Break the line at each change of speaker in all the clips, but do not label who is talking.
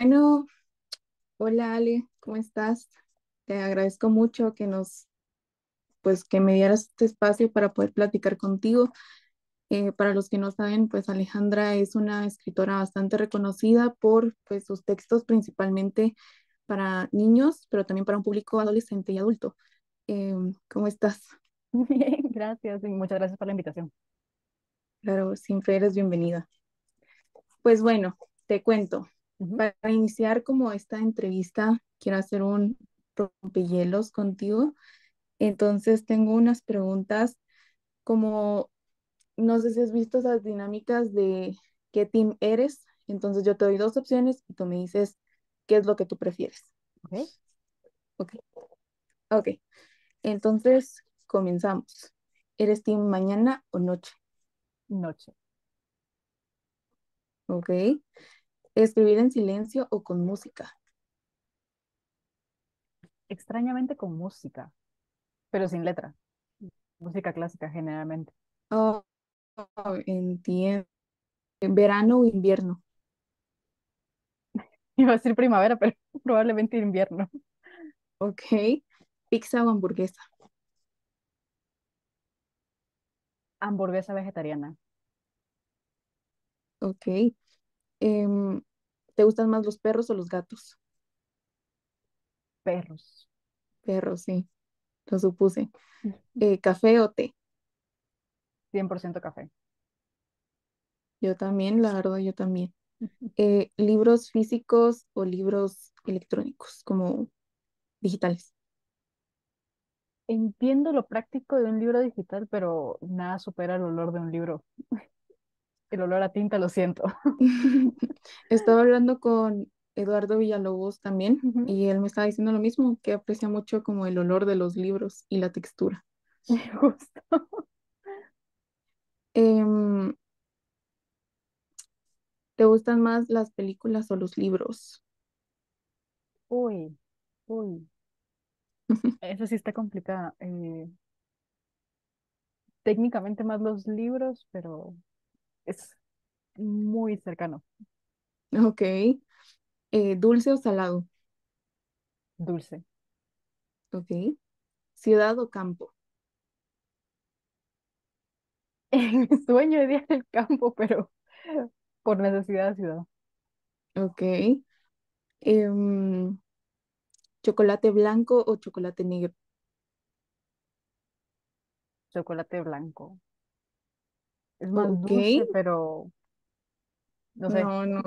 Bueno, hola Ale, ¿cómo estás? Te agradezco mucho que me dieras este espacio para poder platicar contigo. Para los que no saben, pues Alejandra es una escritora bastante reconocida por pues sus textos principalmente para niños, pero también para un público adolescente y adulto. ¿Cómo estás?
Bien, gracias y muchas gracias por la invitación.
Claro, siempre eres bienvenida. Pues bueno, te cuento.
Ujú.
Para iniciar como esta entrevista, quiero hacer un rompehielos contigo. Entonces tengo unas preguntas como, no sé si has visto esas dinámicas de qué team eres. Entonces yo te doy dos opciones y tú me dices qué es lo que tú prefieres.
Ok,
Ok, ok. Entonces comenzamos. ¿Eres team mañana o noche?
noche.
Ok. ¿Escribir en silencio o con música?
Extrañamente con música, pero sin letra. Música clásica generalmente.
Oh, entiendo. ¿Verano o invierno?
Iba a decir primavera, pero probablemente invierno.
Ok. ¿Pizza o hamburguesa?
Hamburguesa vegetariana.
Ok. Em, ¿Te gustan más los perros o los gatos?
Perros.
Perros, sí, lo supuse. ¿Café o té?
100% café.
Yo también, la verdad, yo también. ¿Libros físicos o libros electrónicos, como digitales?
Entiendo lo práctico de un libro digital, pero nada supera el olor de un libro. El olor a tinta, lo siento.
Estaba hablando con Eduardo Villalobos también
Ujú.
y él me estaba diciendo lo mismo, que aprecia mucho como el olor de los libros y la textura.
Justo.
Em, ¿Te gustan más las películas o los libros?
Uy, uy. Esa sí está complicada. Técnicamente más los libros, pero es muy cercano.
Ok. ¿Dulce o salado?
Dulce.
Ok. ¿Ciudad o campo?
En mi sueño de día en el campo, pero por necesidad de ciudad.
Ok. Em, ¿Chocolate blanco o chocolate negro?
Chocolate blanco. Es más
Ok.
dulce, pero no sé.
No, no,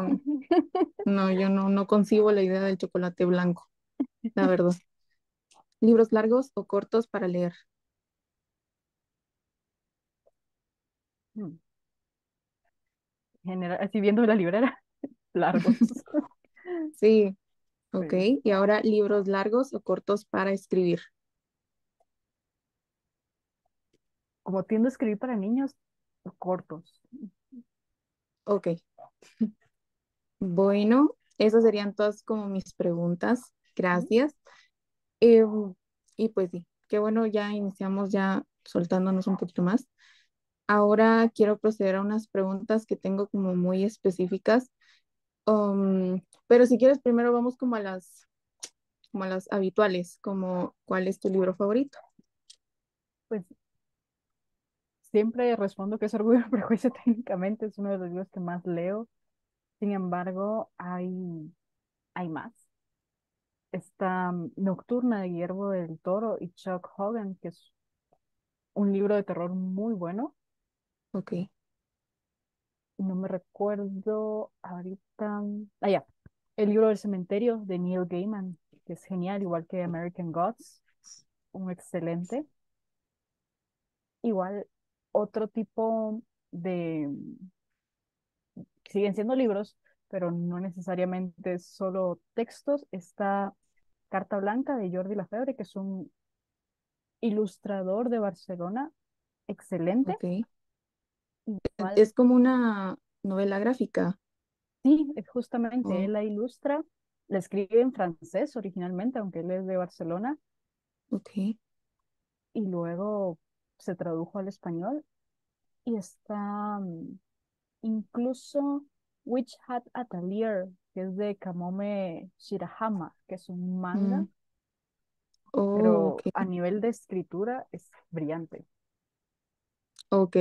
no, yo no concibo la idea del chocolate blanco, la verdad. ¿Libros largos o cortos para leer?
Mm. General, así viendo la librera, largos.
Sí, ok.
Sí.
Y ahora, ¿libros largos o cortos para escribir?
Como tiendo a escribir para niños, cortos.
Ok. Bueno, esas serían todas como mis preguntas.
Ujú.
Gracias. Y pues sí, qué bueno, ya iniciamos ya soltándonos un poquito más. Ahora quiero proceder a unas preguntas que tengo como muy específicas. Pero si quieres, primero vamos como a las habituales, como ¿cuál es tu libro favorito?
Pues siempre respondo que es Orgullo y Prejuicio técnicamente, es uno de los libros que más leo. Sin embargo, hay más. Está Nocturna de Guillermo del Toro y Chuck Hogan, que es un libro de terror muy bueno.
Ok,
No me recuerdo ahorita. Ah, ya. El libro del cementerio de Neil Gaiman, que es genial, igual que American Gods, un excelente. Igual otro tipo de, siguen siendo libros, pero no necesariamente solo textos. Está Carta Blanca de Jordi Lafebre, que es un ilustrador de Barcelona, excelente.
ok.
Igual,
Es como una novela gráfica.
sí, es justamente,
Oh,
él la ilustra, la escribe en francés originalmente, aunque él es de Barcelona,
ok,
y luego se tradujo al español. Y está incluso Witch Hat Atelier, que es de Kamome Shirahama, que es un manga,
Mm, oh,
pero a
ok,
nivel de escritura es brillante.
ok,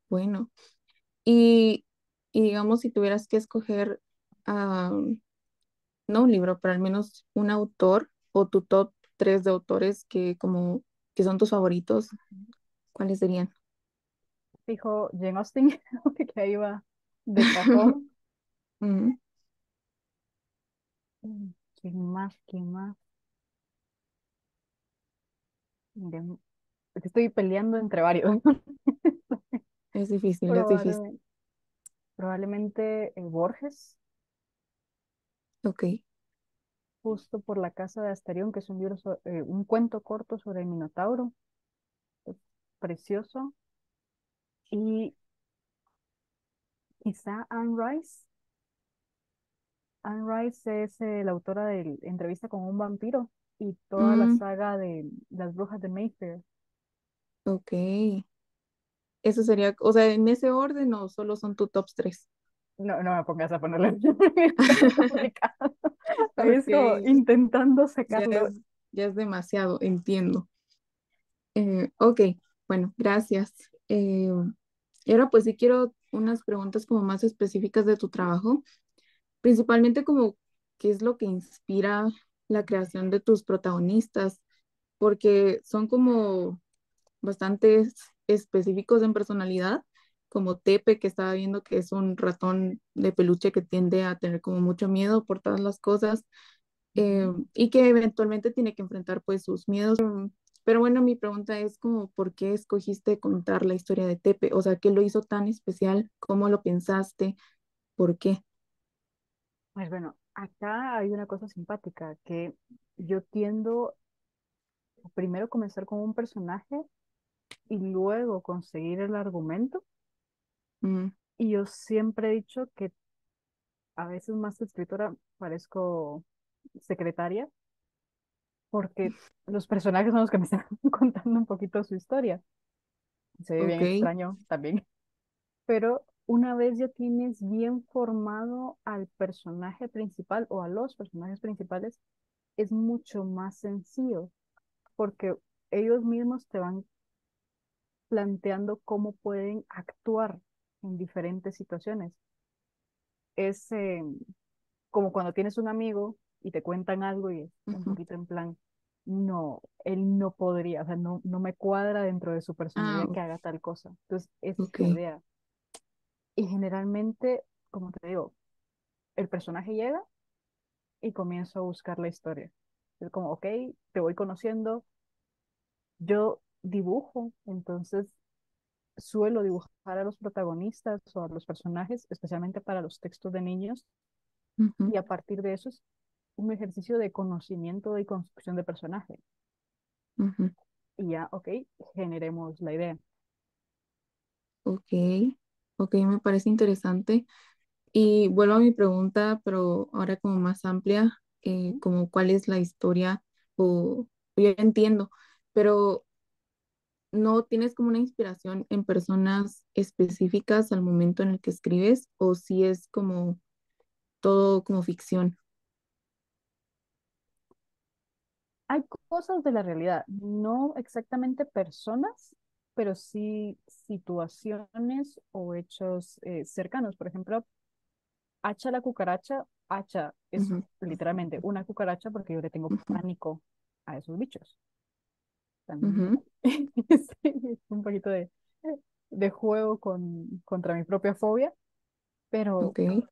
bueno. Y, y digamos, si tuvieras que escoger, ah, no un libro, pero al menos un autor o tu top 3 de autores que como que son tus favoritos, ¿cuáles serían?
Fijo, Jane Austen, que ahí va de cajón.
Mm,
¿Quién más? ¿Quién más? De- Estoy peleando entre varios.
es difícil, es difícil.
Probablemente, probablemente Borges,
Ok.
justo por la casa de Astarión, que es un libro, un cuento corto sobre el Minotauro, es precioso. Y quizá Anne Rice. Anne Rice es la autora de Entrevista con un vampiro y toda la
Mm,
saga de las brujas de Mayfair.
ok. Eso sería, o sea, en ese orden o solo son tu top 3.
No, no me pongas a ponerlo está complicado. Ahí es
Ok,
como intentando
ya
sacarlo.
es, ya es demasiado, entiendo. Ok, bueno, gracias. Y ahora pues sí quiero unas preguntas como más específicas de tu trabajo, principalmente como qué es lo que inspira la creación de tus protagonistas, porque son como bastante específicos en personalidad, como Tepe, que estaba viendo que es un ratón de peluche que tiende a tener como mucho miedo por todas las cosas,
Ujú.
y que eventualmente tiene que enfrentar pues sus miedos. Pero bueno, mi pregunta es como, ¿por qué escogiste contar la historia de Tepe? O sea, ¿qué lo hizo tan especial? ¿Cómo lo pensaste? ¿Por qué?
Pues bueno, acá hay una cosa simpática, que yo tiendo a primero comenzar con un personaje y luego conseguir el argumento.
Mm,
Y yo siempre he dicho que a veces más que escritora parezco secretaria, porque los personajes son los que me están contando un poquito su historia. Se ve bien
ok,
extraño también. Pero una vez ya tienes bien formado al personaje principal o a los personajes principales, es mucho más sencillo, porque ellos mismos te van planteando cómo pueden actuar en diferentes situaciones. Es como cuando tienes un amigo y te cuentan algo y es un
ujú.
poquito en plan, no, él no podría, o sea, no, no me cuadra dentro de su
Ah,
personalidad que haga tal cosa. Entonces, esa es
ok,
la idea. Y generalmente, como te digo, el personaje llega y comienzo a buscar la historia. Es como, ok, te voy conociendo, yo dibujo, entonces suelo dibujar a los protagonistas o a los personajes, especialmente para los textos de niños,
ujú,
y a partir de eso es un ejercicio de conocimiento y construcción de personaje.
ujú,
Y ya, ok, generemos la idea.
ok, ok, me parece interesante. Y vuelvo a mi pregunta, pero ahora como más amplia,
¿Mm?
como cuál es la historia, o yo entiendo, pero ¿no tienes como una inspiración en personas específicas al momento en el que escribes, o si es como todo como ficción?
Hay cosas de la realidad, no exactamente personas, pero sí situaciones o hechos cercanos. Por ejemplo, Hacha la cucaracha, Hacha es
Ujú,
literalmente una cucaracha porque yo le tengo
ujú,
pánico a esos bichos. También
ujú,
sí, es un poquito de juego contra mi propia fobia, pero
ok,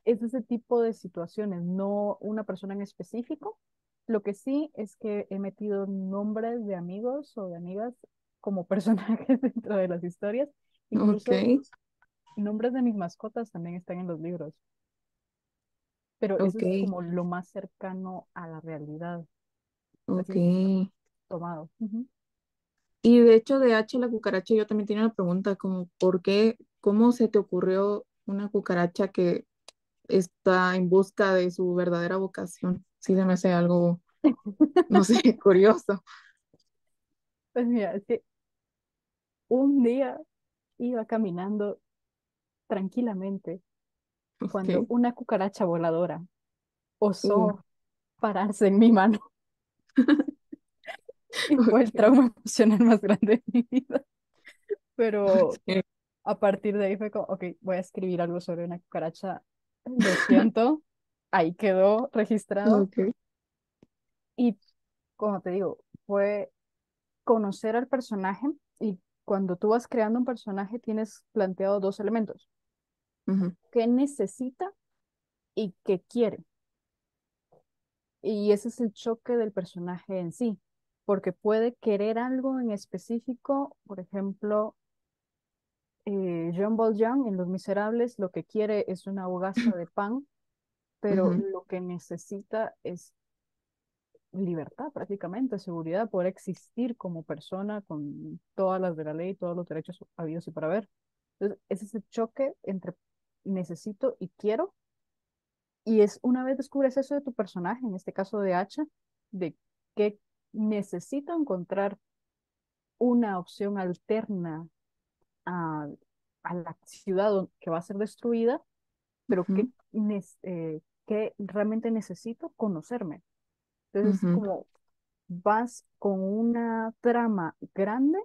es ese tipo de situaciones, no una persona en específico. Lo que sí es que he metido nombres de amigos o de amigas como personajes dentro de las historias.
ok,
Incluso nombres de mis mascotas también están en los libros. Pero eso
ok,
es como lo más cercano a la realidad,
ok.
así tomado. Ujú.
Y de hecho, de H la cucaracha, yo también tenía una pregunta, como, ¿por qué, cómo se te ocurrió una cucaracha que está en busca de su verdadera vocación? Sí, se me hace algo, no sé, curioso.
Pues mira, es que un día iba caminando tranquilamente cuando
ok.
una cucaracha voladora
Uh,
osó pararse en mi mano y fue el
ok.
trauma emocional más grande de mi vida. Pero
Ok.
a partir de ahí fue como, ok, voy a escribir algo sobre una cucaracha. Lo siento, ahí quedó registrado.
Ok.
Y como te digo, fue conocer al personaje y cuando tú vas creando un personaje tienes planteado dos elementos,
Ujú,
qué necesita y qué quiere. Y ese es el choque del personaje en sí, porque puede querer algo en específico, por ejemplo, Jean Valjean en Los Miserables lo que quiere es una hogaza de pan, pero
ujú,
lo que necesita es libertad prácticamente, seguridad, poder existir como persona con todas las de la ley, todos los derechos habidos y por haber. Entonces, ese es el choque entre necesito y quiero, y es una vez descubres eso de tu personaje, en este caso de Hacha, de que necesito encontrar una opción alterna a, a la ciudad que va a ser destruida, pero
ujú,
que realmente necesito conocerme. Entonces,
ujú.
como vas con una trama grande,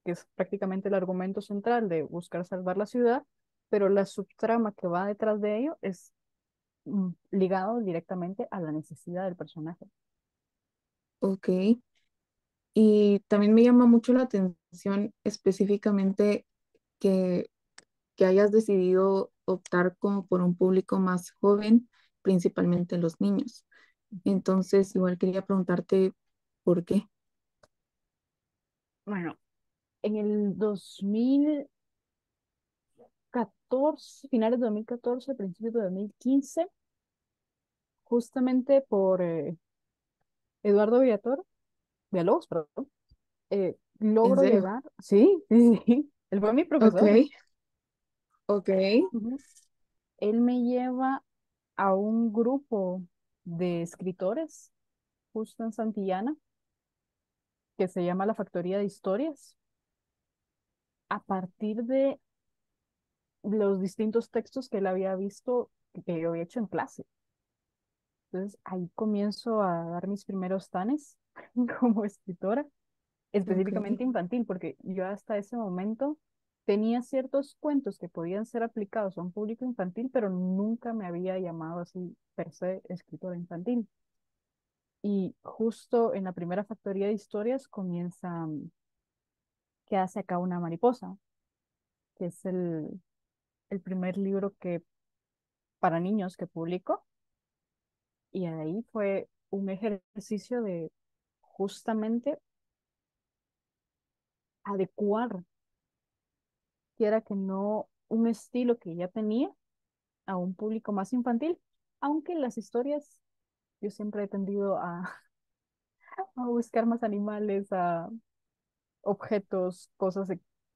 que es prácticamente el argumento central de buscar salvar la ciudad, pero la subtrama que va detrás de ello es ligado directamente a la necesidad del personaje.
Ok. Y también me llama mucho la atención específicamente que, que hayas decidido optar como por un público más joven, principalmente los niños.
Ujú.
Entonces, igual quería preguntarte por qué.
Bueno, en el 2014, finales de 2014, principios de 2015, justamente por Eduardo Villalobos, perdón,
¿En
logro
serio?
llegar, sí, sí, sí, él fue mi
Ok,
profesor.
ok.
Ujú. Él me lleva a un grupo de escritores justo en Santillana que se llama La Factoría de Historias, a partir de los distintos textos que él había visto que yo había hecho en clase. Entonces ahí comienzo a dar mis primeros tanes como escritora,
Ok,
específicamente infantil, porque yo hasta ese momento tenía ciertos cuentos que podían ser aplicados a un público infantil, pero nunca me había llamado así per se escritora infantil. Y justo en la primera factoría de historias comienza ¿Qué hace acá una mariposa? Que es el primer libro que para niños que publico. Y ahí fue un ejercicio de justamente adecuar, quiera que no, un estilo que ya tenía a un público más infantil, aunque las historias yo siempre he tendido a buscar más animales, a objetos, cosas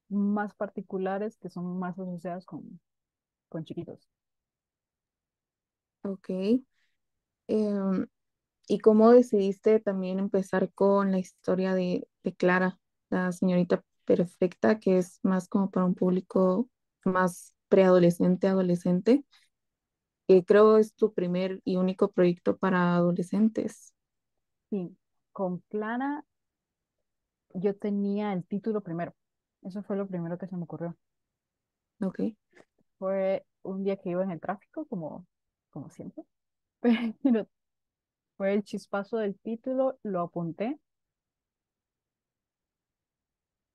más particulares que son más asociadas con chiquitos.
ok. Em, ¿Y cómo decidiste también empezar con la historia de Clara, la señorita perfecta, que es más como para un público más preadolescente, adolescente, que creo es tu primer y único proyecto para adolescentes?
Sí, con Clara yo tenía el título primero. Eso fue lo primero que se me ocurrió.
Ok,
Fue un día que iba en el tráfico, como siempre, pero fue el chispazo del título, lo apunté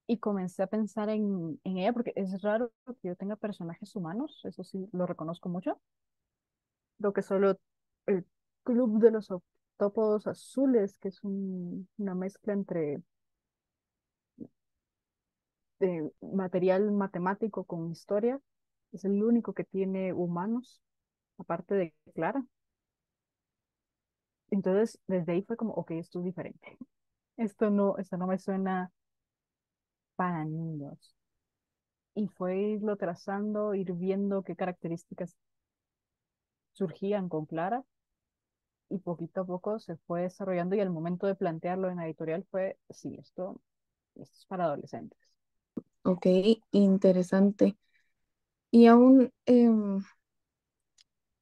y comencé a pensar en ella, porque es raro que yo tenga personajes humanos, eso sí lo reconozco mucho. Lo que solo el Club de los Octópodos Azules, que es una mezcla entre material matemático con historia, es el único que tiene humanos, aparte de Clara. Entonces, desde ahí fue como, ok, esto es diferente. Esto no me suena para niños. Y fue irlo trazando, ir viendo qué características surgían con Clara y poquito a poco se fue desarrollando y al momento de plantearlo en la editorial fue, sí, esto es para adolescentes.
ok, interesante. Y aún,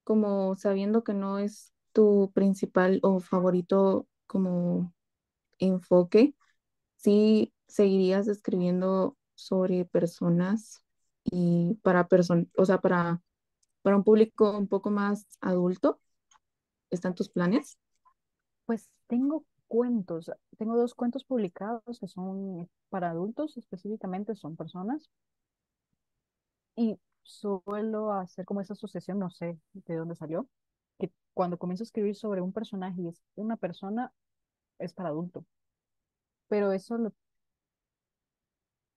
como sabiendo que no es tu principal o favorito como enfoque, sí seguirías escribiendo sobre personas y para o sea, para un público un poco más adulto, ¿están tus planes?
Pues tengo cuentos, tengo dos cuentos publicados que son para adultos, específicamente son personas, y suelo hacer como esa asociación, no sé de dónde salió, que cuando comienzo a escribir sobre un personaje y es una persona, es para adulto, pero eso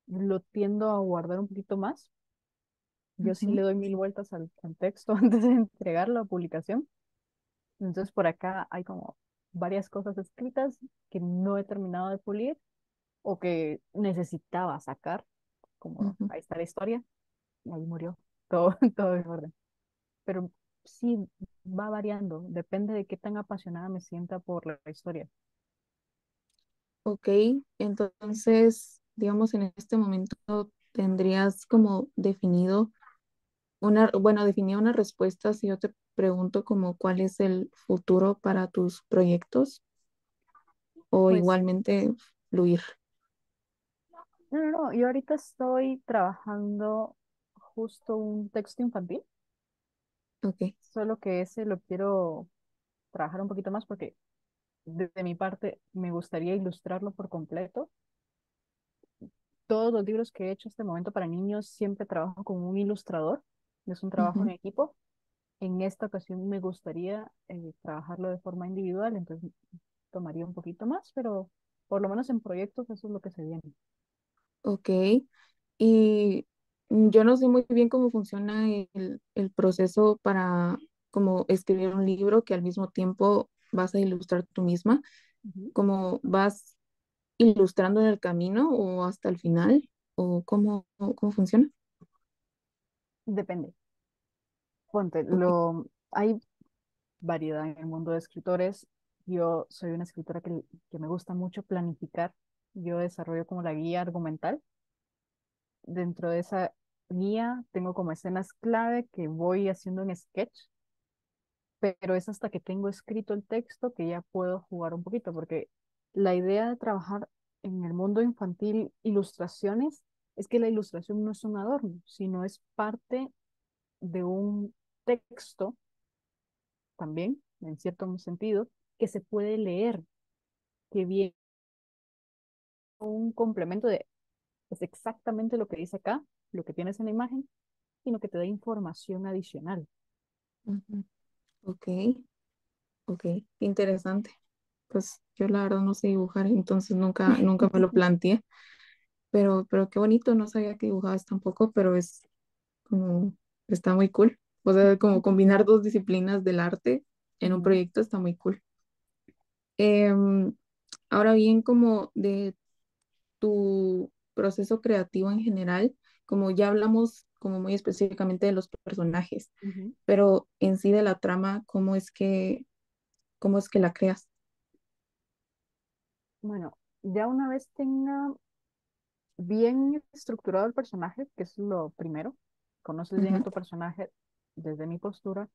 lo tiendo a guardar un poquito más. Yo sí
Ujú,
le doy mil vueltas al texto antes de entregarlo a publicación. Entonces por acá hay como varias cosas escritas que no he terminado de pulir o que necesitaba sacar, como
ujú.
ahí está la historia, y ahí murió todo, todo en orden. Pero sí va variando, depende de qué tan apasionada me sienta por la historia.
Ok, entonces, digamos, en este momento tendrías como definido bueno, definida una respuesta si yo te pregunto como cuál es el futuro para tus proyectos o
Pues
igualmente fluir.
no, no, no, yo ahorita estoy trabajando justo un texto infantil,
Ok.
solo que ese lo quiero trabajar un poquito más porque de mi parte me gustaría ilustrarlo por completo. Todos los libros que he hecho hasta el momento para niños siempre trabajo con un ilustrador, es un trabajo en
Ujú.
equipo. En esta ocasión me gustaría trabajarlo de forma individual, entonces tomaría un poquito más, pero por lo menos en proyectos eso es lo que se viene.
Ok. Y yo no sé muy bien cómo funciona el proceso para como escribir un libro que al mismo tiempo vas a ilustrar tú misma.
Ujú.
¿Cómo vas ilustrando en el camino o hasta el final? ¿O cómo funciona?
Depende. Ponte,
Ok.
hay variedad en el mundo de escritores. Yo soy una escritora que me gusta mucho planificar. Yo desarrollo como la guía argumental. Dentro de esa guía tengo como escenas clave que voy haciendo en sketch, pero es hasta que tengo escrito el texto que ya puedo jugar un poquito, porque la idea de trabajar en el mundo infantil ilustraciones es que la ilustración no es un adorno, sino es parte de un texto también, en cierto sentido, que se puede leer, que viene un complemento de, es exactamente lo que dice acá, lo que tienes en la imagen, sino que te da información adicional.
Ujú. Ok, ok, interesante. Pues yo la verdad no sé dibujar, entonces nunca me lo planteé, pero qué bonito, no sabía que dibujabas tampoco, pero es como, está muy cool. O sea, como combinar dos disciplinas del arte en un
Ujú,
proyecto está muy cool. Em, Ahora bien, como de tu proceso creativo en general, como ya hablamos como muy específicamente de los personajes,
ujú.
pero en sí de la trama, cómo es que la creas?
Bueno, ya una vez tenga bien estructurado el personaje, que es lo primero, conoces bien a
Ujú,
tu personaje desde mi postura,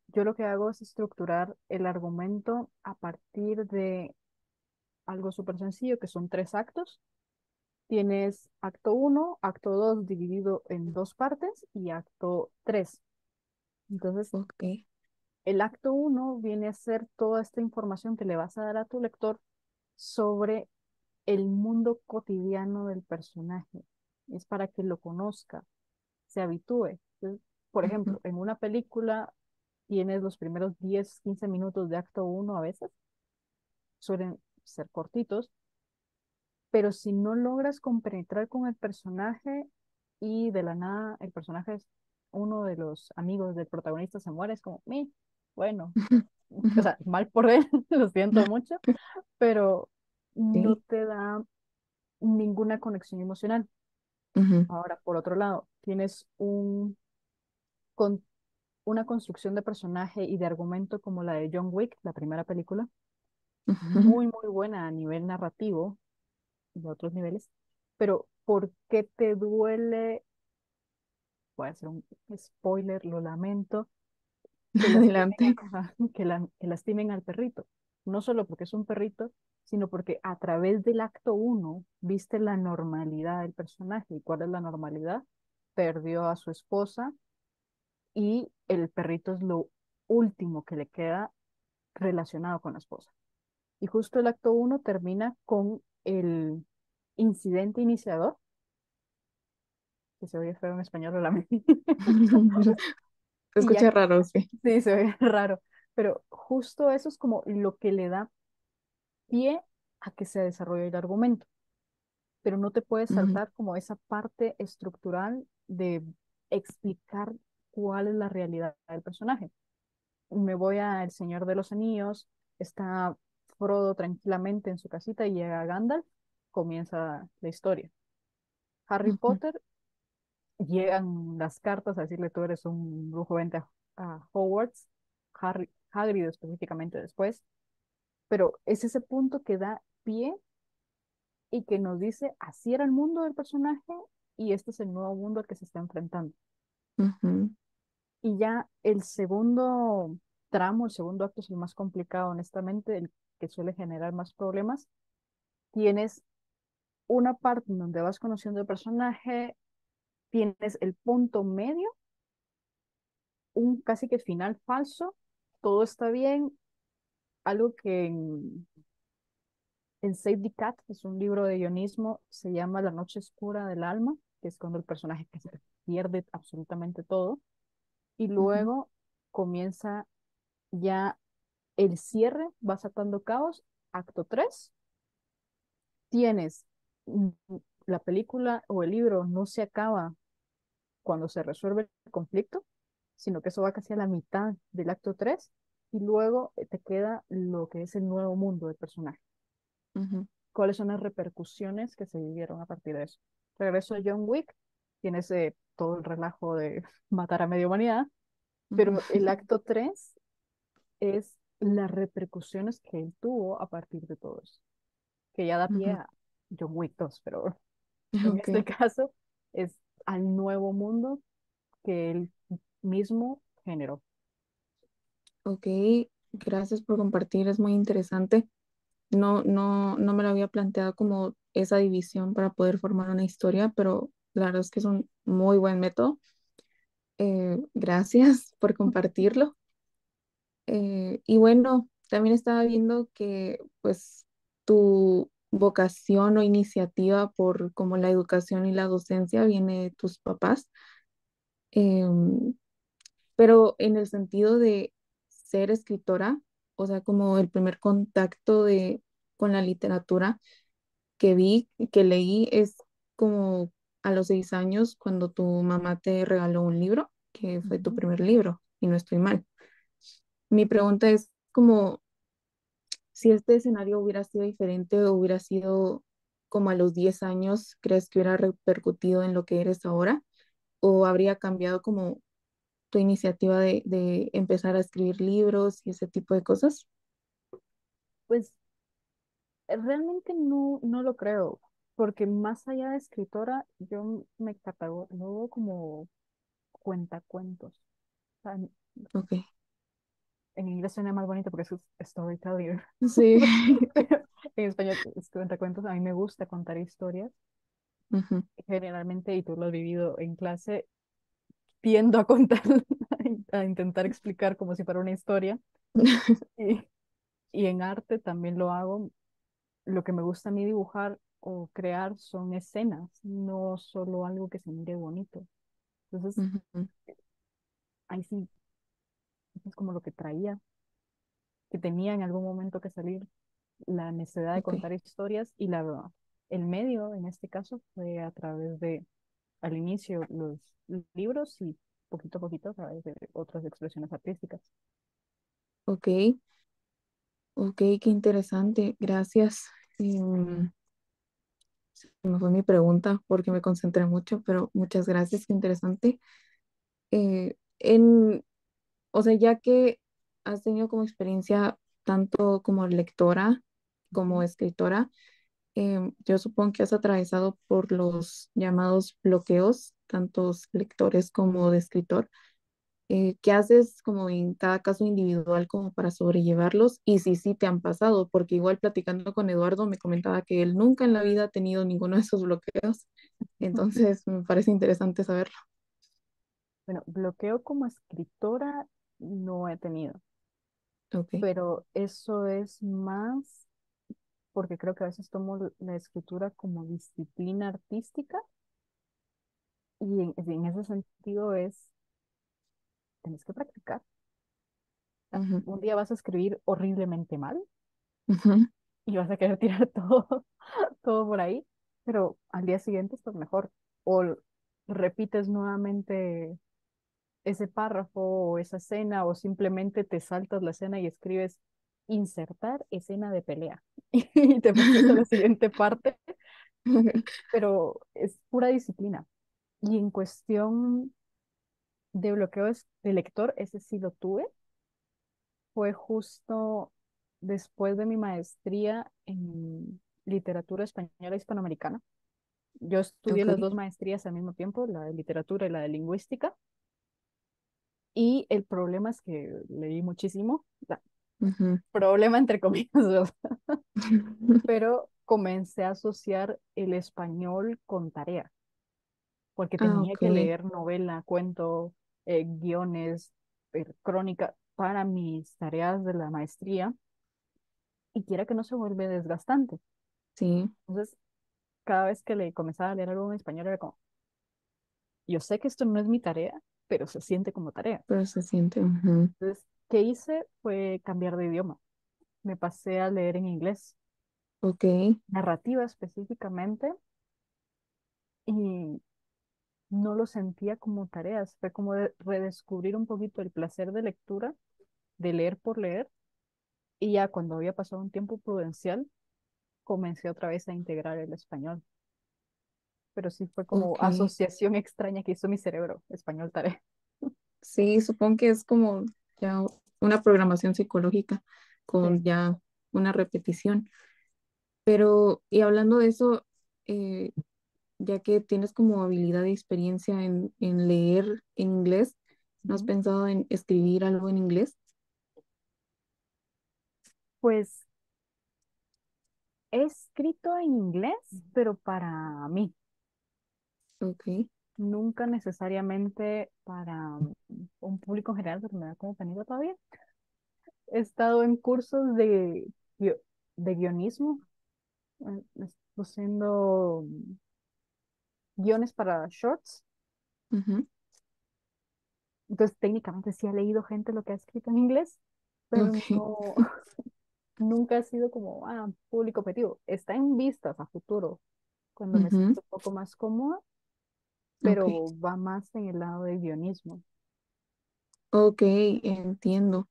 yo lo que hago es estructurar el argumento a partir de algo súper sencillo, que son tres actos. Tienes acto uno, acto 2 dividido en dos partes y acto 3. Entonces,
ok.
el acto uno viene a ser toda esta información que le vas a dar a tu lector sobre el mundo cotidiano del personaje. Es para que lo conozca, se habitúe. Entonces, por
Ujú,
ejemplo, en una película tienes los primeros 10 15 minutos de acto uno a veces, suelen ser cortitos, pero si no logras compenetrar con el personaje y de la nada el personaje es uno de los amigos del protagonista se muere, es como, bueno, o
ujú,
sea, mal por él, lo siento mucho, pero no
sí,
te da ninguna conexión emocional.
ujú,
Ahora, por otro lado, tienes con, una construcción de personaje y de argumento como la de John Wick, la primera película,
ujú,
muy, muy buena a nivel narrativo y de otros niveles, pero ¿por qué te duele? Voy a hacer un spoiler, lo lamento, que lastimen,
Adelante.
ajá, que lastimen al perrito. No solo porque es un perrito, sino porque a través del acto uno viste la normalidad del personaje. ¿Y cuál es la normalidad? Perdió a su esposa y el perrito es lo último que le queda relacionado con la esposa. Y justo el acto uno termina con el incidente iniciador, que se oye feo en español, realmente.
Se
Y ya,
escucha raro, sí.
sí, se oye raro, pero justo eso es como lo que le da pie a que se desarrolle el argumento, pero no te puedes
Ujú,
saltar como esa parte estructural de explicar cuál es la realidad del personaje. Me voy a El Señor de los Anillos, está Frodo tranquilamente en su casita y llega Gandalf, comienza la historia. Harry
ujú,
Potter, llegan las cartas a decirle tú eres un brujo, vente a Hogwarts, Hagrid específicamente después, pero es ese punto que da pie y que nos dice así era el mundo del personaje y este es el nuevo mundo al que se está enfrentando.
ujú,
Y ya el segundo tramo, el segundo acto es el más complicado, honestamente, el que suele generar más problemas. Tienes una parte en donde vas conociendo el personaje, tienes el punto medio, un casi que final falso, todo está bien, algo que en Save the Cat, que es un libro de guionismo, se llama La noche oscura del alma, que es cuando el personaje casi que pierde absolutamente todo, y
ujú,
luego comienza ya el cierre, va atando caos, acto 3 tienes mm, la película o el libro no se acaba cuando se resuelve el conflicto, sino que eso va casi a la mitad del acto 3 y luego te queda lo que es el nuevo mundo del personaje.
ujú,
¿Cuáles son las repercusiones que se vivieron a partir de eso? Regreso a John Wick, tienes todo el relajo de matar a media humanidad,
ujú,
pero el acto 3 es las repercusiones que él tuvo a partir de todo eso, que ya da pie
ujú.
a John Wick 2, pero en
Ok,
este caso es al nuevo mundo que él mismo generó.
ok. Gracias por compartir, es muy interesante. No me lo había planteado como esa división para poder formar una historia, pero la verdad es que es un muy buen método. Gracias por compartirlo. Y bueno, también estaba viendo que pues tu vocación o iniciativa por como la educación y la docencia viene de tus papás, em, pero en el sentido de ser escritora, o sea, como el primer contacto con la literatura que vi, que leí, es como a los 6 años cuando tu mamá te regaló un libro, que fue tu
Ujú.
primer libro, y no estoy mal. Mi pregunta es como si este escenario hubiera sido diferente o hubiera sido como a los 10 años, ¿crees que hubiera repercutido en lo que eres ahora? ¿O habría cambiado como tu iniciativa de empezar a escribir libros y ese tipo de cosas?
Pues realmente no lo creo, porque más allá de escritora, yo me catalogo como cuentacuentos. O sea,
Ok,
en inglés suena más bonito porque es storyteller,
sí.
pero en español es cuentacuentos. A mí me gusta contar historias.
Ujú.
Generalmente, y tú lo has vivido en clase, tiendo a contar, a intentar explicar como si fuera una historia. Y, y en arte también lo hago. Lo que me gusta a mí dibujar o crear son escenas, no solo algo que se mire bonito. Entonces,
Ujú.
ahí sí, es como lo que traía, que tenía en algún momento que salir la necesidad de
Ok,
contar historias y el medio, en este caso, fue a través de, al inicio, los libros y poquito a poquito a través de otras expresiones artísticas.
ok, ok, qué interesante. Gracias. Se me fue mi pregunta porque me concentré mucho, pero muchas gracias, qué interesante. En, o sea, ya que has tenido como experiencia tanto como lectora como
Ujú.
escritora, yo supongo que has atravesado por los llamados bloqueos, tantos lectores como de escritor. ¿Qué haces como en cada caso individual como para sobrellevarlos? Y si sí te han pasado, porque igual platicando con Eduardo me comentaba que él nunca en la vida ha tenido ninguno de esos bloqueos, entonces me parece interesante saberlo.
Bueno, bloqueo como escritora no he tenido,
Ok,
pero eso es más porque creo que a veces tomo la escritura como disciplina artística y en ese sentido es, tienes que practicar.
ujú,
Un día vas a escribir horriblemente mal
ujú,
y vas a querer tirar todo, todo por ahí, pero al día siguiente estás mejor. O repites nuevamente ese párrafo o esa escena o simplemente te saltas la escena y escribes insertar escena de pelea y te pasas a la siguiente parte, pero es pura disciplina. Y en cuestión de bloqueo de lector, ese sí lo tuve. Fue justo después de mi maestría en literatura española hispanoamericana. Yo estudié
ok,
las dos maestrías al mismo tiempo, la de literatura y la de lingüística. Y el problema es que leí muchísimo,
ujú.
problema entre comillas, ¿verdad? Pero comencé a asociar el español con tarea, porque
Ah,
tenía
ok,
que leer novela, cuento, guiones, crónica para mis tareas de la maestría y quiera que no se vuelve desgastante.
sí,
Entonces, cada vez que le comenzaba a leer algo en español era como, yo sé que esto no es mi tarea, pero se siente como tarea.
pero se siente, ujú.
Entonces, ¿qué hice? Fue cambiar de idioma. Me pasé a leer en inglés,
Ok,
narrativa específicamente, y no lo sentía como tareas. Fue como redescubrir un poquito el placer de lectura, de leer por leer, y ya cuando había pasado un tiempo prudencial, comencé otra vez a integrar el español. Pero sí fue como
ok.
asociación extraña que hizo mi cerebro, español tarea.
Sí, supongo que es como ya una programación psicológica
Sí.
con ya una repetición. Pero, y hablando de eso, eh, ya que tienes como habilidad y experiencia en leer en inglés, ¿no has
Ujú.
pensado en escribir algo en inglés?
Pues he escrito en inglés, pero para mí,
Ok,
nunca necesariamente para un público en general, porque me da como penita todavía. He estado en cursos gui- de guionismo, estoy haciendo guiones para shorts.
ujú,
Entonces, técnicamente sí he leído gente lo que ha escrito en inglés, pero
ok,
no, nunca ha sido como, público objetivo. Está en vistas a futuro, cuando me
ujú,
siento un poco más cómoda,
ok,
pero va más en el lado del guionismo.
ok, entiendo.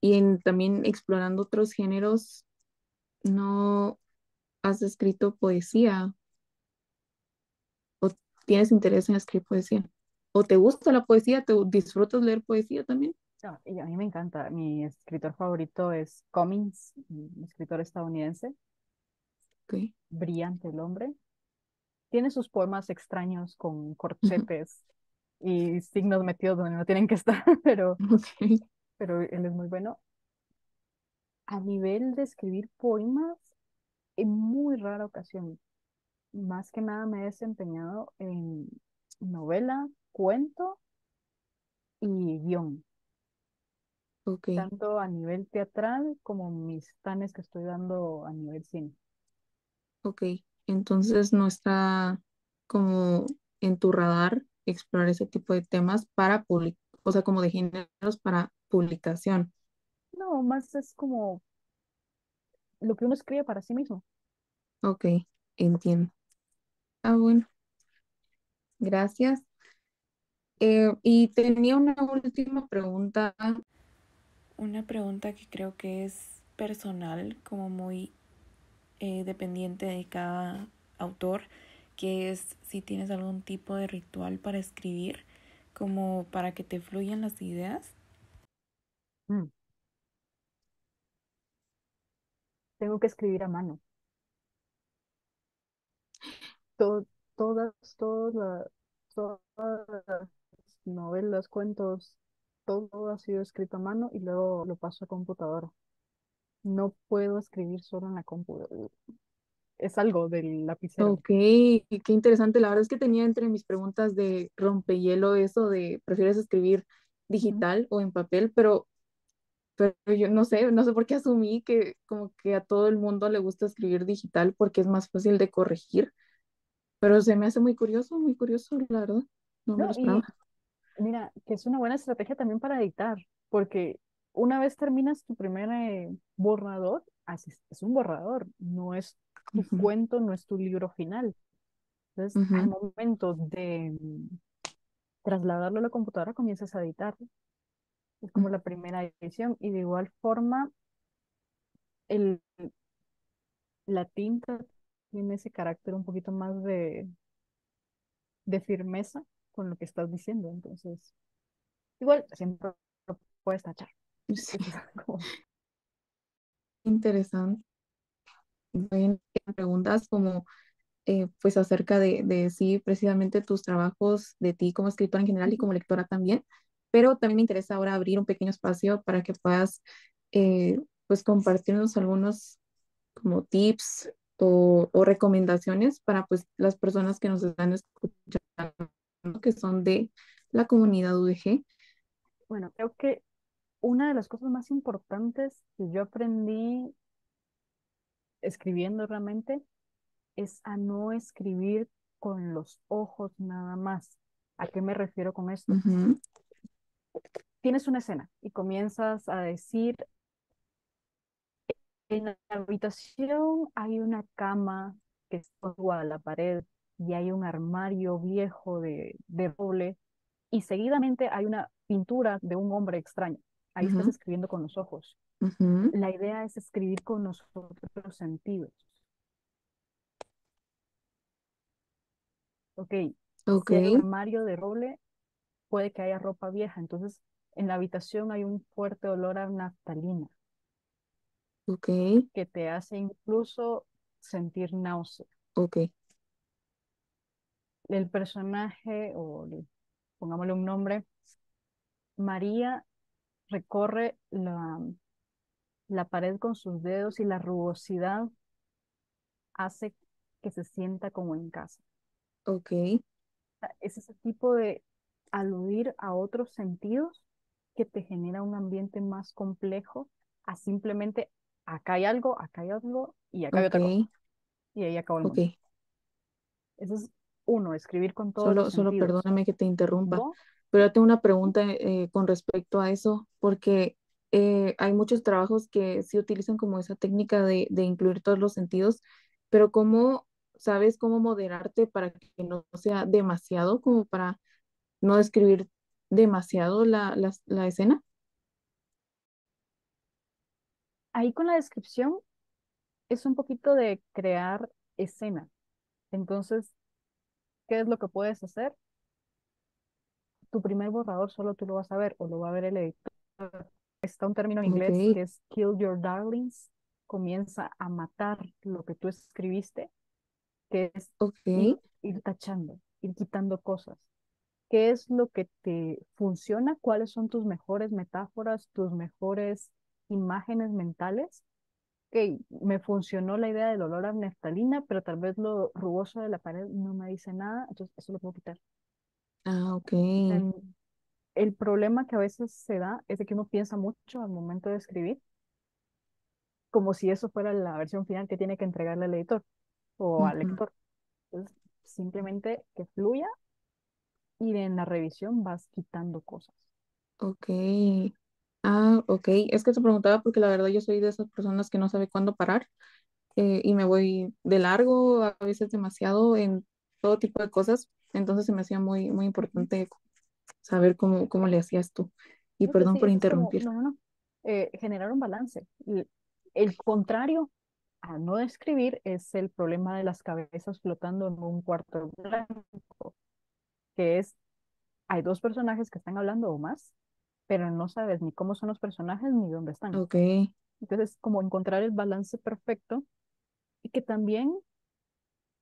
Y también explorando otros géneros, ¿no has escrito poesía o tienes interés en escribir poesía? ¿O te gusta la poesía? ¿Te disfrutas leer poesía también?
No, y a mí me encanta. Mi escritor favorito es Cummings, un escritor estadounidense,
Ok,
brillante el hombre. Tiene sus poemas extraños con
ujú,
corchetes y signos metidos donde no tienen que estar,
ok,
pero él es muy bueno. A nivel de escribir poemas, en muy rara ocasión, más que nada me he desempeñado en novela, cuento y guión,
ok,
tanto a nivel teatral como mis planes que estoy dando a nivel cine.
ok. Entonces no está como en tu radar explorar ese tipo de temas para o sea, como de géneros para publicación.
No, más es como lo que uno escribe para sí mismo.
Ok, entiendo. Ah, bueno, gracias. Y tenía una última pregunta. Una pregunta que creo que es personal, como muy dependiente de cada autor, que es si tienes algún tipo de ritual para escribir, como para que te fluyan las ideas.
Mm. Tengo que escribir a mano. To- todas, todas, todas novelas, cuentos, todo ha sido escrito a mano y luego lo paso a computadora. No puedo escribir solo en la computadora. Es algo del lapicero.
Ok, qué interesante. La verdad es que tenía entre mis preguntas de rompehielo eso de, ¿prefieres escribir
Ujú.
digital o en papel? Pero yo no sé por qué asumí que como que a todo el mundo le gusta escribir digital porque es más fácil de corregir, pero se me hace muy curioso, la verdad. No me lo
No,
esperaba.
y mira, que es una buena estrategia también para editar, porque una vez terminas tu primer borrador, así es un borrador, no es tu
Ujú,
cuento, no es tu libro final. Entonces, al
ujú,
momento de trasladarlo a la computadora, comienzas a editar. Es como la primera edición. Y de igual forma, el, la tinta tiene ese carácter un poquito más de firmeza con lo que estás diciendo. Entonces, igual siempre lo puedes tachar.
sí,
Eso es como,
interesante. También preguntas como pues acerca de sí, precisamente tus trabajos de ti como escritora en general y
ujú.
como lectora también, pero también me interesa ahora abrir un pequeño espacio para que puedas pues compartirnos algunos como tips o recomendaciones para pues las personas que nos están escuchando, que son de la comunidad UDG.
Bueno, creo que una de las cosas más importantes que yo aprendí escribiendo realmente es a no escribir con los ojos nada más. ¿A qué me refiero con esto?
Ujú,
Tienes una escena y comienzas a decir, en la habitación hay una cama que está a la pared y hay un armario viejo de roble y seguidamente hay una pintura de un hombre extraño. Ahí estás
ujú,
escribiendo con los ojos.
ujú.
La idea es escribir con los otros sentidos. Ok,
Ok,
si hay un armario de roble, puede que haya ropa vieja. Entonces, en la habitación hay un fuerte olor a naftalina
ok,
que te hace incluso sentir náusea.
ok,
El personaje, pongámosle un nombre, María recorre la pared con sus dedos y la rugosidad hace que se sienta como en casa.
ok,
Sea, es ese tipo de aludir a otros sentidos que te genera un ambiente más complejo a simplemente acá hay algo y acá hay
ok,
otra cosa. Y ahí acabó el
ok.
mundo. Eso es uno, escribir con todos los
Solo
sentidos.
perdóname que te interrumpa,
Dos,
pero yo tengo una pregunta con respecto a eso, porque hay muchos trabajos que sí utilizan como esa técnica de incluir todos los sentidos, pero ¿cómo sabes cómo moderarte para que no sea demasiado, como para no describir demasiado la escena?
ahí con la descripción es un poquito de crear escena. Entonces, ¿qué es lo que puedes hacer? Tu primer borrador solo tú lo vas a ver o lo va a ver el editor. Está un término en
Ok,
inglés que es kill your darlings, comienza a matar lo que tú escribiste, que es
ok,
ir tachando, ir quitando cosas. ¿Qué es lo que te funciona? ¿Cuáles son tus mejores metáforas, tus mejores imágenes mentales? Ok, me funcionó la idea del olor a naftalina, pero tal vez lo rugoso de la pared no me dice nada, entonces eso lo puedo quitar.
ah, ok,
Em, el problema que a veces se da es de que uno piensa mucho al momento de escribir, como si eso fuera la versión final que tiene que entregarle al editor o al
ujú,
lector. Entonces, simplemente que fluya y en la revisión vas quitando cosas.
ok. Ah, ok. Es que te preguntaba porque la verdad yo soy de esas personas que no sabe cuándo parar y me voy de largo, a veces demasiado en todo tipo de cosas. Entonces se me hacía muy
Ujú.
importante saber cómo le hacías tú. Y
No, pues
perdón
sí,
por
eso es como,
interrumpir.
no, no, no, generar un balance. El contrario a no escribir es el problema de las cabezas flotando en un cuarto blanco, que es, hay dos personajes que están hablando o más, pero no sabes ni cómo son los personajes ni dónde están.
Ok.
Entonces, como encontrar el balance perfecto y que también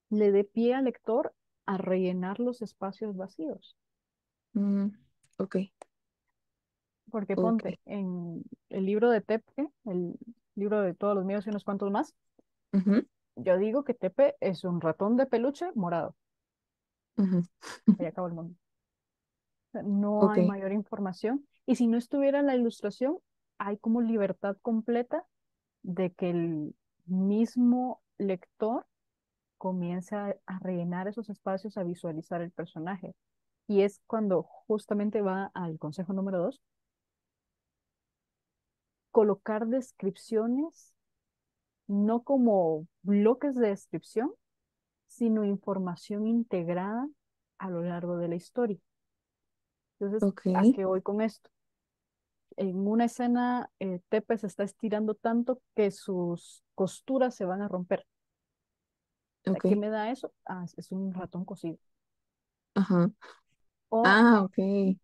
le dé pie al lector a rellenar los espacios vacíos.
Mm, Ok,
Porque
ok.
ponte en el libro de Tepe, el libro de todos los míos y unos cuantos más,
Ujú,
yo digo que Tepe es un ratón de peluche morado.
ujú.
Ahí acabó el mundo. Sea, no
Ok,
hay mayor información. Y si no estuviera la ilustración, hay como libertad completa de que el mismo lector comience a rellenar esos espacios, a visualizar el personaje. Y es cuando justamente va al consejo número 2, colocar descripciones no como bloques de descripción, sino información integrada a lo largo de la historia. Entonces,
ok,
¿a qué voy con esto? En una escena, Tepe se está estirando tanto que sus costuras se van a romper.
ok.
¿Qué me da eso? Ah, es un ratón cocido.
Ajá.
O
Ah, ok,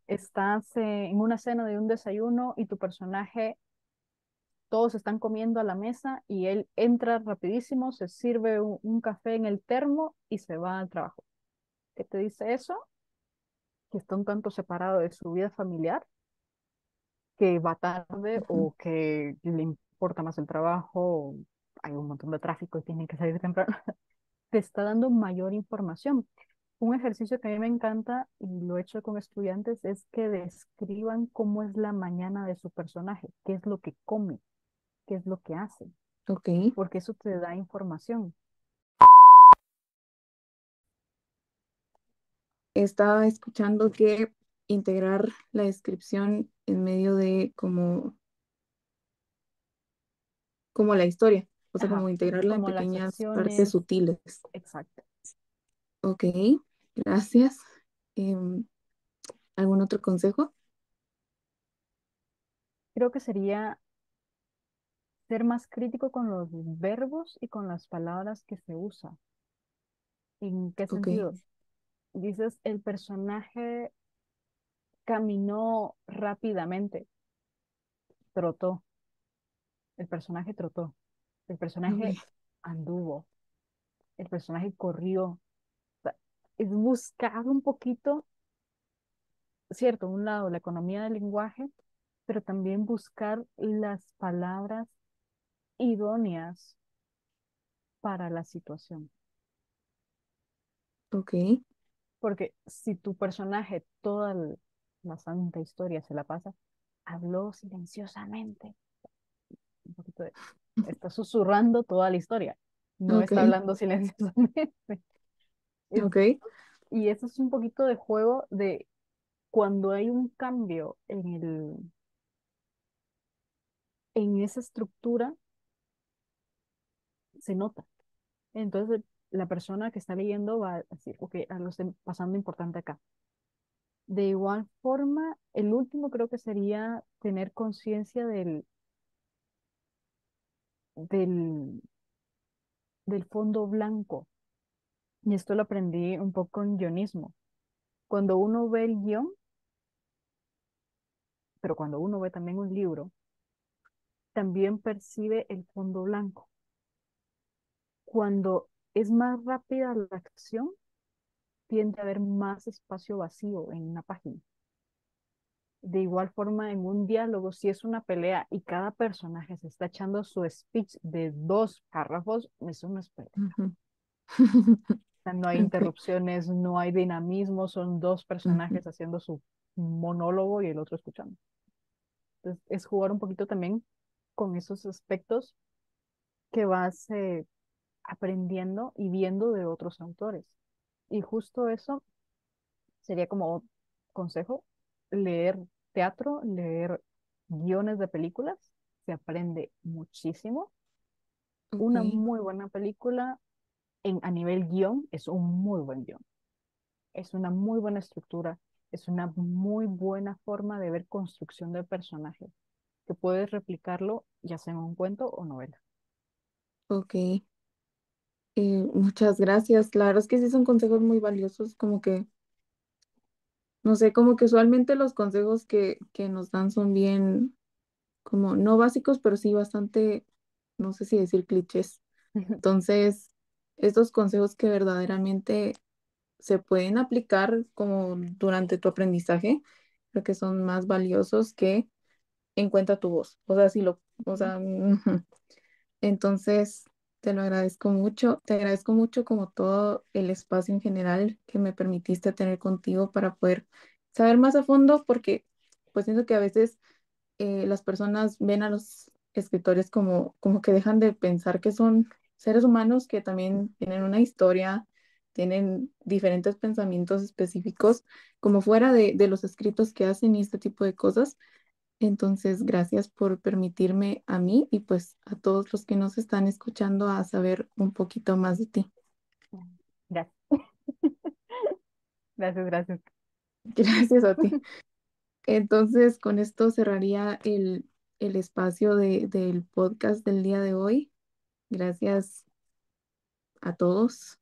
estás en una cena de un desayuno y tu personaje, todos están comiendo a la mesa y él entra rapidísimo, se sirve un café en el termo y se va al trabajo. ¿Qué te dice eso? Que está un tanto separado de su vida familiar, que va tarde
ujú,
o que le importa más el trabajo, o hay un montón de tráfico y tienen que salir temprano. Te está dando mayor información. Un ejercicio que a mí me encanta y lo he hecho con estudiantes es que describan cómo es la mañana de su personaje, qué es lo que come, qué es lo que hace,
ok.
porque eso te da información.
Estaba escuchando que integrar la descripción en medio de como la historia, o sea,
Ajá,
como integrarla en
como las
pequeñas partes
acciones,
sutiles.
exacto.
Ok, gracias. Em, ¿Algún otro consejo?
Creo que sería ser más crítico con los verbos y con las palabras que se usan. ¿En qué
Ok,
sentido? Dices, el personaje caminó rápidamente, trotó, el personaje trotó, el personaje
ok,
anduvo, el personaje corrió. O sea, es buscar un poquito, cierto, un lado, la economía del lenguaje, pero también buscar las palabras idóneas para la situación.
ok,
Porque si tu personaje toda la santa historia se la pasa, habló silenciosamente, un poquito de, está susurrando toda la historia, no
ok,
está hablando silenciosamente. Es-
ok,
y eso es un poquito de juego de cuando hay un cambio en esa estructura, se nota. Entonces, la persona que está leyendo va a decir, ok, algo está pasando importante acá. De igual forma, el último creo que sería tener conciencia del, del fondo blanco. Y esto lo aprendí un poco en guionismo. Cuando uno ve el guión, pero cuando uno ve también un libro, también percibe el fondo blanco. Cuando es más rápida la acción, tiende a haber más espacio vacío en una página. De igual forma, en un diálogo, si es una pelea y cada personaje se está echando su speech de 2 párrafos, eso no es pelea.
ujú,
O sea, no hay
ok,
interrupciones, no hay dinamismo, son dos
ujú,
personajes haciendo su monólogo y el otro escuchando. Entonces, es jugar un poquito también con esos aspectos que vas aprendiendo y viendo de otros autores. Y justo eso sería como consejo, leer teatro, leer guiones de películas, se aprende muchísimo.
ok,
Una muy buena película a nivel guión es un muy buen guión, es una muy buena estructura, es una muy buena forma de ver construcción del personaje, que puedes replicarlo ya sea en un cuento o novela.
ok. Muchas gracias. La verdad es que sí son consejos muy valiosos, como que, no sé, como que usualmente los consejos que nos dan son bien, como, no básicos, pero sí bastante, no sé si decir clichés. Entonces, estos consejos que verdaderamente se pueden aplicar como durante tu aprendizaje, creo que son más valiosos que encuentra tu voz. O sea, si lo, o
Ujú.
sea, ujú. Entonces, te lo agradezco mucho. Te agradezco mucho como todo el espacio en general que me permitiste tener contigo para poder saber más a fondo, porque pues siento que a veces las personas ven a los escritores como que dejan de pensar que son seres humanos que también tienen una historia, tienen diferentes pensamientos específicos, como fuera de los escritos que hacen y este tipo de cosas. Entonces, gracias por permitirme a mí y pues a todos los que nos están escuchando a saber un poquito más de ti.
Gracias, gracias, gracias.
Gracias a ti. Entonces, con esto cerraría el espacio del podcast del día de hoy. Gracias a todos.